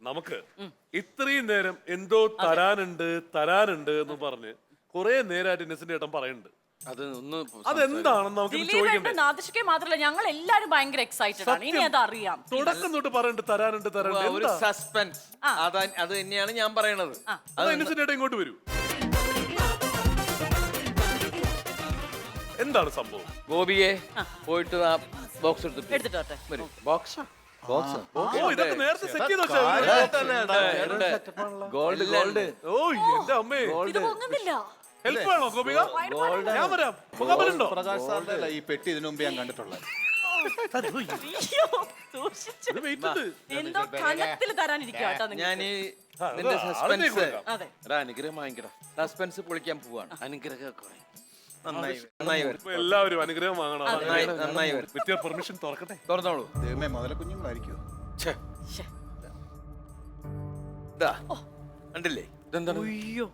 നമുക്ക് ഇത്രയും നേരം എന്തോ തരാനുണ്ട് എന്ന് പറഞ്ഞ് കുറെ നേരമായിട്ട് ഇന്നസെന്റ് ചേട്ടൻ പറയുന്നുണ്ട്. അതെന്താണെന്ന് നമുക്ക് ചോദിക്കണ്ടേ? നാദിഷ്കെ മാത്രമല്ല ഞങ്ങൾ എല്ലാരും ഭയങ്കര എക്സൈറ്റഡ് ആണ്. ഇനി അത് അറിയാം. തുടക്കം തൊട്ട് പറയുന്നുണ്ട് തരാനുണ്ട്. ഒരു സസ്പെൻസ്. അത് തന്നെയാണ് ഞാൻ പറയണത്. അത് ഇന്നസെന്റ് ചേട്ടൻ ഇങ്ങോട്ട് വരൂ. എന്താണ് സംഭവം? ഗോപിയെ പോയിട്ട് ആ ബോക്സ് എടുത്തിട്ടോട്ടെ. ബോക്സ് ഇതൊക്കെ നേരത്തെ സെറ്റ് ചെയ്ത് ഗോൾഡ്. ഓ എന്റെ അമ്മേ, ഇത് പൊങ്ങുന്നില്ല. ഹെൽപ്പ് വേണോ ഗോപിക? ഞാൻ വരാം. പൊങ്ങാമല്ലോ. പ്രകാശ് സാറിന്റെ ഈ പെട്ടി ഇതിനു മുമ്പ് ഞാൻ കണ്ടിട്ടുള്ളത്. അയ്യോ, സൂക്ഷിച്ചു. എന്തോ കനത്തിൽ തരാനിരിക്കുക കേട്ടോ നിങ്ങൾ. ഞാൻ നിന്റെ സസ്പെൻസ് അതെ അനുഗ്രഹം വാങ്ങിക്കടാ. സസ്പെൻസ് പൊളിക്കാൻ പോവാണ്. അനുഗ്രഹം നന്നായി എല്ലാവരും അനുഗ്രഹം വാങ്ങണം. നന്നായി വരും. വിത്ത് യുവർ പെർമിഷൻ തുറക്കട്ടെ. തുറന്നോളൂ. ദൈവമേ, മുതല കുഞ്ഞുങ്ങളായിരിക്കും. കണ്ടില്ലേ ഇതെന്താണ്? അയ്യോ,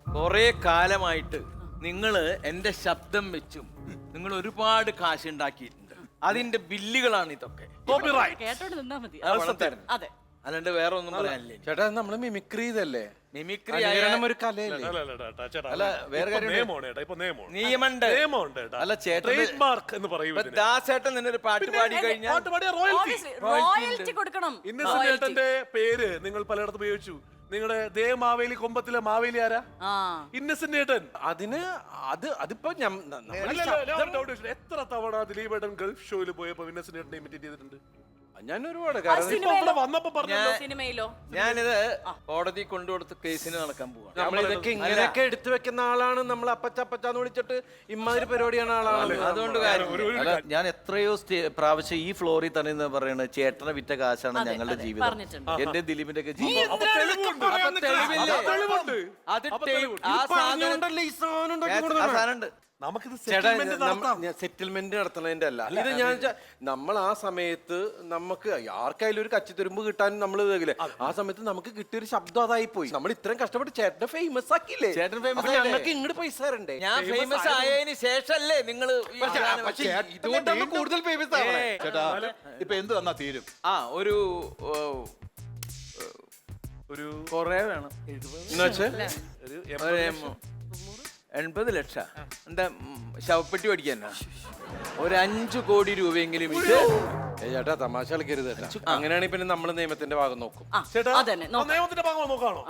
കൊറേ കാലമായിട്ട് നിങ്ങള് എന്റെ ശബ്ദം വെച്ചും നിങ്ങൾ ഒരുപാട് കാശ് ഉണ്ടാക്കിയിട്ടുണ്ട്. അതിന്റെ ബില്ലുകളാണ് ഇതൊക്കെ. കേട്ടോണ്ട് നിന്നാ മതി. അതെ, അല്ലാണ്ട് വേറെ ഒന്നും പറയാനില്ലേ ചേട്ടാ. നമ്മള് മിമിക്രി ചെയ്തല്ലേ? മിമിക്രി ഒരു കലയല്ലേ? നിയമമുണ്ട്. ദാസേട്ടൻ നിന്നൊരു പാട്ട് പാടി കഴിഞ്ഞാൽ റോയൽറ്റി കൊടുക്കണം. ഇന്നസെന്റ് ചേട്ടന്റെ പേര് നിങ്ങൾ പലയിടത്തും ഉപയോഗിച്ചു. നിങ്ങളുടെ ദേ മാവേലി കൊമ്പത്തിലെ മാവേലി ആരാ? ഇന്നസെന്റ് ചേട്ടൻ. അതിപ്പോ എത്ര തവണ ദിലീപ് ഏട്ടൻ ഗൾഫ് ഷോയിൽ പോയപ്പോ ഇന്നസെന്റ് ചേട്ടനെ ഇമിറ്റേറ്റ് ചെയ്തിട്ടുണ്ട്? ഞാൻ ഒരുപാട് സിനിമയിലോ ഞാനിത് കോടതി കൊണ്ടുകൊടുത്ത് കേസിന് നടക്കാൻ പോവാണ്. നമ്മളിതൊക്കെ ഇങ്ങനെയൊക്കെ എടുത്തു വെക്കുന്ന ആളാണ്. നമ്മൾ അപ്പച്ചാന്ന് വിളിച്ചിട്ട് ഇമ്മാതിരി പരിപാടിയാണ് ആളാണ്. അതുകൊണ്ട് ഞാൻ എത്രയോ പ്രാവശ്യം ഈ ഫ്ലോറിൽ തന്നെ പറയണത് ചേട്ടനെ വിറ്റ കാശാണ് ഞങ്ങളുടെ ജീവിതം, എന്റെ ദിലീപിന്റെ ഒക്കെ ജീവിതം. സെറ്റിൽമെന്റ് നടത്തുന്നതിന്റെ അല്ല ഇത്. ഞാൻ നമ്മൾ ആ സമയത്ത് നമുക്ക് ആർക്കായാലും ഒരു കച്ചിത്തുരുമ്പ് കിട്ടാൻ നമ്മൾ ആ സമയത്ത് നമുക്ക് കിട്ടിയൊരു ശബ്ദം അതായി പോയി. നമ്മൾ ഇത്രയും കഷ്ടപ്പെട്ട് ചേട്ടനെ ഫേമസ് ആക്കിയില്ലേ? ചേട്ടൻ ഫേമസ് ഞങ്ങൾക്ക് ഇങ്ങോട്ട് പൈസ തരണ്ടേ? ഞാൻ ഫേമസ് ആയതിന് ശേഷല്ലേ നിങ്ങള് ഇതുകൊണ്ടാണ് കൂടുതൽ ഫേമസ് ആവണേ. ചേട്ടാ, ഇപ്പൊ എന്ത് തന്നാ തീരും? ഒരു കൊറേ വേണം. 80 ലക്ഷം എന്താ ശവപ്പെട്ടി പഠിക്കാനാ? ഒരു 5 കോടി രൂപയെങ്കിലും ചേട്ടാ തമാശ കളിക്കരുത്. അങ്ങനെയാണെങ്കിൽ പിന്നെ നമ്മൾ നിയമത്തിന്റെ ഭാഗം നോക്കും. നിയമത്തിന്റെ ഭാഗം നോക്കാണോ?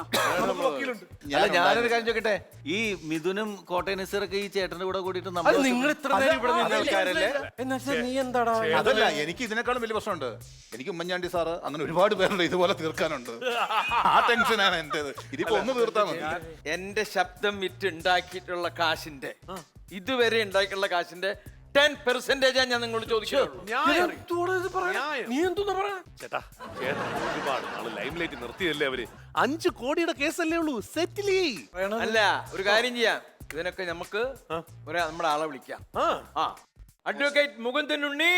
ഞാനൊരു കാര്യം ചോദിക്കട്ടെ, ഈ മിഥുനും കോട്ടയം നസീറൊക്കെ ഈ ചേട്ടന്റെ കൂടെ കൂടിയിട്ട് നിങ്ങൾ ഇത്ര നേരം ഇവിടെ നിന്ന ആൾക്കാരല്ലേ? നീ എന്താടാ? അതല്ല, എനിക്ക് ഇതിനേക്കാളും വലിയ പ്രശ്നമുണ്ട്. എനിക്ക് ഉമ്മൻചാണ്ടി സാറ് അങ്ങനെ ഒരുപാട് പേരുണ്ട് ഇതുപോലെ തീർക്കാനുണ്ട്. ആ ടെൻഷനാണ് എന്റേത്. ഇതിപ്പോ ഒന്ന് തീർത്താൽ മതി. എന്റെ ശബ്ദം വിറ്റ് ഉണ്ടാക്കിയിട്ടുള്ള കാശിന്റെ, ഇതുവരെ ഉണ്ടാക്കിയിട്ടുള്ള കാശിന്റെ 10% ഞാൻ നിങ്ങളോട് ചോദിക്കുള്ളൂ. ചേട്ടാ, ഒരുപാട് നാള് ലൈം ലൈറ്റ് നിർത്തിയല്ലേ അവര്. 5 കോടിയുടെ കേസല്ലേ ഉള്ളൂ. സെറ്റിൽ അല്ല, ഒരു കാര്യം ചെയ്യാം. ഇതിനൊക്കെ നമുക്ക് നമ്മുടെ ആളെ വിളിക്കാം. അഡ്വക്കേറ്റ് മുകുന്ദൻ ഉണ്ണി.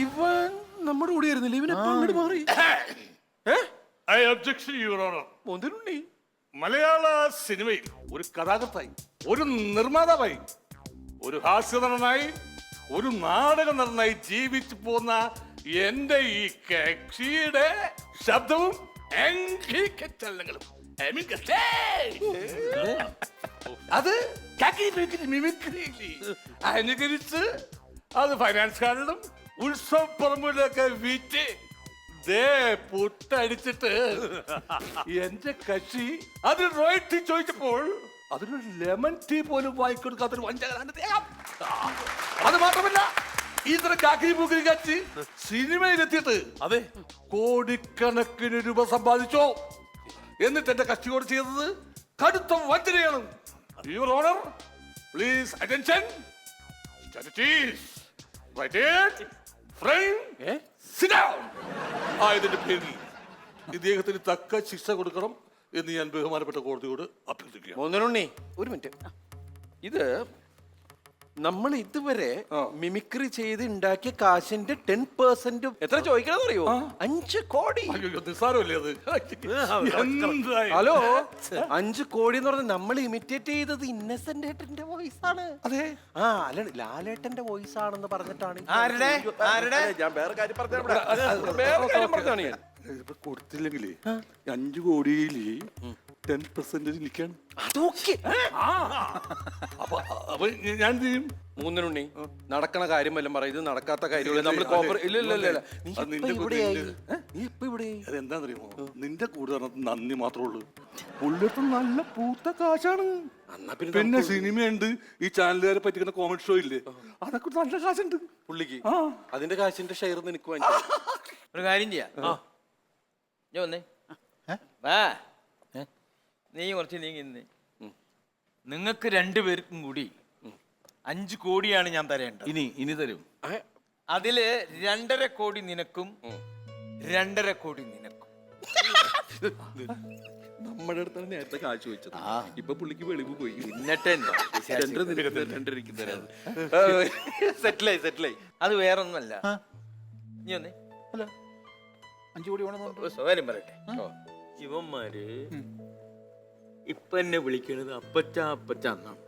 ഇവൻ നമ്മുടെ കൂടെ ആയിരുന്നില്ല. ഇവൻ അങ്ങോട്ട് മാറി. മലയാള സിനിമയിൽ ഒരു കഥാകൃത്തായി, ഒരു നിർമ്മാതാവായി, ഒരു ഹാസ്യനടനായി, ഒരു നാടക നടനായി ജീവിച്ചു പോന്ന എന്റെ ഈ കക്ഷിയുടെ ശബ്ദവും ചലനങ്ങളും അത് അനുകരിച്ച് അത് ഫൈനാൻസുകാരിലും ഉത്സവ പറമ്പിലൊക്കെ വിറ്റ് പുട്ടടിച്ചിട്ട് എന്റെ കക്ഷി അതിന് റോയൽറ്റി ചോദിച്ചപ്പോൾ അതിനൊരു ലെമൺ ടീ പോലും വാങ്ങിക്കൊടുക്കാത്തൊരു വഞ്ചകനാണ്. അത് മാത്രമല്ല, ഇത്ര ചാക്കിരി പൂക്കിരി കച്ചി സിനിമയിലെത്തിയിട്ട് അതെ കോടിക്കണക്കിന് രൂപ സമ്പാദിച്ചോ. എന്നിട്ട് എന്റെ കക്ഷിയോട് ചെയ്തത് കടുത്ത വഞ്ചനയാണ്. Your honour, please attention. ആയതിന്റെ പേരിൽ ഇദ്ദേഹത്തിന് തക്ക ശിക്ഷ കൊടുക്കണം എന്ന് ഞാൻ ബഹുമാനപ്പെട്ട കോടതിയോട് അഭ്യർത്ഥിക്കുക. മോഹനുണ്ണി, ഒരു മിനിറ്റ്. ഇത് നമ്മൾ ഇതുവരെ മിമിക്രി ചെയ്ത് ഉണ്ടാക്കിയ കാശിന്റെ 10% എത്ര ചോദിക്കണമെന്ന് അറിയോ? 5 കോടി. അയ്യോ നിസ്സാരമല്ലേ അത് എന്തായി? ഹലോ, 5 കോടി എന്ന് പറഞ്ഞാൽ നമ്മൾ ഇമിറ്റേറ്റ് ചെയ്തത് ഇന്നസെന്റ് ഏട്ടന്റെ വോയിസ് ആണ്. അതെ അല്ല, ലാലേട്ടന്റെ വോയിസ് ആണെന്ന് പറഞ്ഞിട്ടാണ്. ആരുടെ? ഞാൻ വേറെ കാര്യം പറഞ്ഞാണ് ഞാൻ. ഇപ്പൊ കൊടുത്തില്ലെങ്കിലേ 5 കോടിയില് 10% നിൽക്കാണ്. അതൊക്കെ അപ്പൊ ഞാൻ എന്ത് ചെയ്യും? മൂന്നിനുണ്ണി നടക്കണ കാര്യം വല്ലതും പറയും. ഇത് നടക്കാത്ത കാര്യമില്ല. നമ്മൾ ഇല്ല. നീ അത് നിന്റെ ഇപ്പൊ ഇവിടെയായി. നീ ഇപ്പൊ ഇവിടെയായി. അതെന്താന്നറിയുമോ, നിന്റെ കൂടെ നടന്ന നന്ദി മാത്രമേ ഉള്ളൂ. പുള്ളിടത്ത് നല്ല പൂത്ത കാശാണ്. എന്നാ പിന്നെ പിന്നെ സിനിമയുണ്ട്, ഈ ചാനലുകാരെ പറ്റിക്കുന്ന കോമഡി ഷോ ഇല്ലേ, അതൊക്കെ നല്ല കാശുണ്ട് പുള്ളിക്ക്. ആ. അതിന്റെ കാശിന്റെ ഷെയർ നിനക്ക് വാങ്ങിക്കാം. ഒരു കാര്യം ചെയ്യാം. ഞാൻ വന്നേ വാ, നീ കുറച്ച് നീങ്ങി. നിങ്ങൾക്ക് രണ്ടുപേർക്കും കൂടി 5 കോടിയാണ് ഞാൻ തരേണ്ടത്. ഇനി തരും. അതില് 2.5 കോടി നിനക്കും 2.5 കോടി നിനക്കും. നമ്മുടെ അടുത്താണ് നേരത്തെ കാശ് വെച്ചത്. ഇപ്പൊ പുള്ളിക്ക് വെളിവ് പോയി. എന്നിട്ട് സെറ്റിലായി. അത് വേറൊന്നുമല്ല. നീ വന്നേ. അല്ല 5 കോടി വേണമെന്നുണ്ട്. ഒരു സ്വകാര്യം പറയട്ടെ. ഇവന്മാര് ഇപ്പൊ എന്നെ വിളിക്കണത് അപ്പച്ച അപ്പച്ച എന്നാണ്.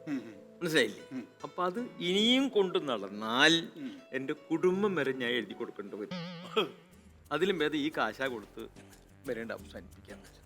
മനസ്സിലായില്ലേ? അപ്പൊ അത് ഇനിയും കൊണ്ട് നടന്നാൽ എന്റെ കുടുംബം വരെ ഞാൻ എഴുതി കൊടുക്കേണ്ടി വരും. അതിലും ഭേദം ഈ കാശ കൊടുത്ത് വരേണ്ട അവസാനിപ്പിക്കാന്ന് വെച്ചാൽ